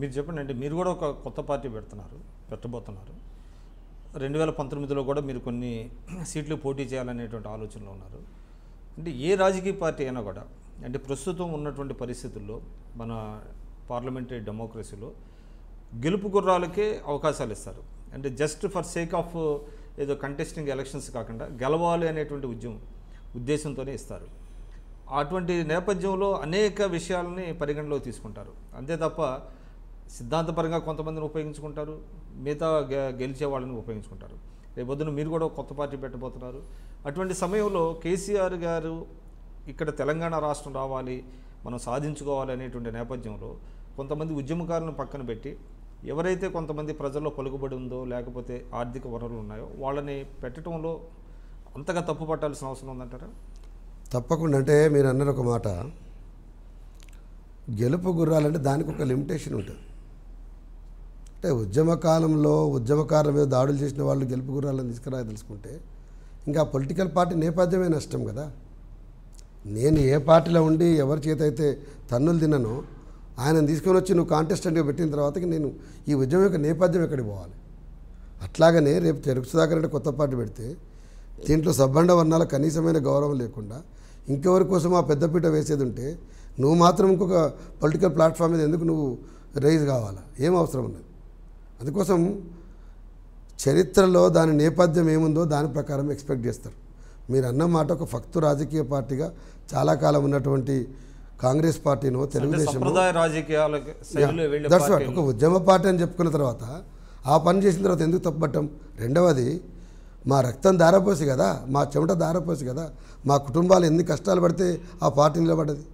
మీరు చెప్పండి అంటే మీరు కూడా ఒక కొత్త పార్టీ పెట్టబోతున్నారు 2019లో కూడా మీరు కొన్ని సీట్లు పోటీ చేయాలనేటువంటి ఆలోచనలో ఉన్నారు. అంటే ఏ రాజకీయ పార్టీ అయినా కూడా అంటే ప్రస్తుతం ఉన్నటువంటి పరిస్థితుల్లో మన పార్లమెంటరీ డెమోక్రసీలో గెలుపు గుర్రాలకే అవకాశాలు ఇస్తారు. అంటే జస్ట్ ఫర్ సేక్ ఆఫ్ ఏదో కంటెస్టింగ్ ఎలక్షన్స్ కాకుండా గెలవాలి అనేటువంటి ఉద్దేశంతోనే ఇస్తారు. అటువంటి నేపథ్యంలో అనేక విషయాలని పరిగణలోకి తీసుకుంటారు. అంతే తప్ప సిద్ధాంతపరంగా కొంతమందిని ఉపయోగించుకుంటారు, మిగతా గెలిచే వాళ్ళని ఉపయోగించుకుంటారు. రేపొద్దున మీరు కూడా కొత్త పార్టీ పెట్టబోతున్నారు. అటువంటి సమయంలో కేసీఆర్ గారు ఇక్కడ తెలంగాణ రాష్ట్రం రావాలి, మనం సాధించుకోవాలి అనేటువంటి నేపథ్యంలో కొంతమంది ఉద్యమకారులను పక్కన పెట్టి ఎవరైతే కొంతమంది ప్రజల్లో పలుకుబడి ఉందో లేకపోతే ఆర్థిక వనరులు ఉన్నాయో వాళ్ళని పెట్టడంలో అంతగా తప్పు పట్టాల్సిన అవసరం ఉందంటారా? తప్పకుండా. అంటే మీరు అన్నారు ఒక మాట, గెలుపు గుర్రాలంటే దానికి ఒక లిమిటేషన్ ఉంటుంది. అంటే ఉద్యమకాలంలో ఉద్యమకారుల మీద దాడులు చేసిన వాళ్ళు గెలుపు గుర్రాలను తీసుకురాదలుచుకుంటే ఇంకా పొలిటికల్ పార్టీ నేపథ్యమే నష్టం కదా. నేను ఏ పార్టీలో ఉండి ఎవరి చేత అయితే తన్నులు తిన్నానో ఆయన తీసుకొని వచ్చి నువ్వు కాంటెస్టెంట్గా పెట్టిన తర్వాతకి నేను ఈ ఉద్యమం యొక్క నేపథ్యం ఎక్కడికి పోవాలి. అట్లాగనే రేపు చెరుకు సుధాకర్ రెడ్డి కొత్త పార్టీ పెడితే దీంట్లో సబ్బండ వర్ణాల కనీసమైన గౌరవం లేకుండా ఇంకెవరి కోసం ఆ పెద్దపీట వేసేది ఉంటే నువ్వు మాత్రం ఇంకొక పొలిటికల్ ప్లాట్ఫామ్ మీద ఎందుకు నువ్వు రైజ్ కావాలా? ఏం అవసరం ఉన్నది? అందుకోసం చరిత్రలో దాని నేపథ్యం ఏముందో దాని ప్రకారం ఎక్స్పెక్ట్ చేస్తారు. మీరు అన్న మాట ఒక ఫక్తు రాజకీయ పార్టీగా చాలా కాలం ఉన్నటువంటి కాంగ్రెస్ పార్టీనో తెలుగుదేశం ఒక ఉద్యమ పార్టీ అని చెప్పుకున్న తర్వాత ఆ పని చేసిన తర్వాత ఎందుకు తప్పుపట్టం? రెండవది, మా రక్తం దారపోసి కదా, మా చెమట దారపోసి కదా మా కుటుంబాలు ఎన్ని కష్టాలు పడితే ఆ పార్టీ నిలబడ్డది.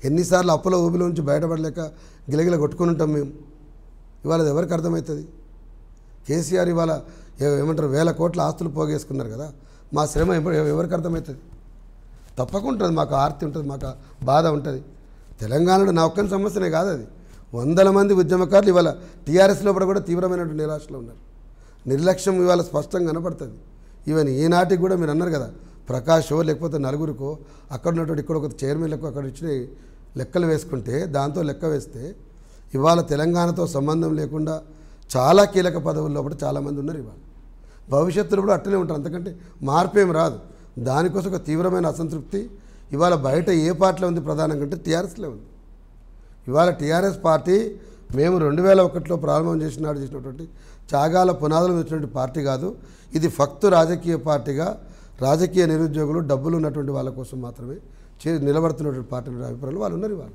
ఎన్నిసార్లు అప్పుల ఊబిలో నుంచి బయటపడలేక గిలగిల కొట్టుకుని ఉంటాం మేము. ఇవాళ అది ఎవరికి అర్థమవుతుంది? కేసీఆర్ ఇవాళ ఏమంటారు 1000 కోట్ల ఆస్తులు పోగేసుకున్నారు కదా, మా శ్రమ ఎవరికి అర్థమవుతుంది? తప్పకుండా మాకు ఆర్తి ఉంటుంది, మాకు బాధ ఉంటుంది. తెలంగాణలో నా ఒక్కని సమస్యనే కాదు, అది 100 మంది ఉద్యమకారులు ఇవాళ టీఆర్ఎస్ లోపల కూడా తీవ్రమైనటువంటి నిరాశలో ఉన్నారు. నిర్లక్ష్యం ఇవాళ స్పష్టంగా కనపడుతుంది. ఈవెన్ ఈనాటికి కూడా మీరు అన్నారు కదా, ప్రకాషో లేకపోతే నలుగురికో అక్కడ ఉన్నటువంటి ఇక్కడ ఒక చైర్మన్లకు అక్కడ ఇచ్చిన లెక్కలు వేసుకుంటే దాంతో లెక్క వేస్తే ఇవాళ తెలంగాణతో సంబంధం లేకుండా చాలా కీలక పదవుల్లో కూడా చాలామంది ఉన్నారు. ఇవాళ భవిష్యత్తులో కూడా అట్టనే ఉంటారు, అంతకంటే మార్పు ఏం రాదు. దానికోసం ఒక తీవ్రమైన అసంతృప్తి ఇవాళ బయట ఏ పార్టీలో ఉంది ప్రధానంగా అంటే టీఆర్ఎస్లో ఉంది. ఇవాళ టీఆర్ఎస్ పార్టీ మేము 2001లో ప్రారంభం చేసినటువంటి త్యాగాల పునాదులు వచ్చినటువంటి పార్టీ కాదు. ఇది ఫక్తు రాజకీయ పార్టీగా రాజకీయ నిరుద్యోగులు డబ్బులు ఉన్నటువంటి వాళ్ళ కోసం మాత్రమే నిలబడుతున్నటువంటి పార్టీ అభిప్రాయాలు వాళ్ళు ఉన్నారు ఇవాళ.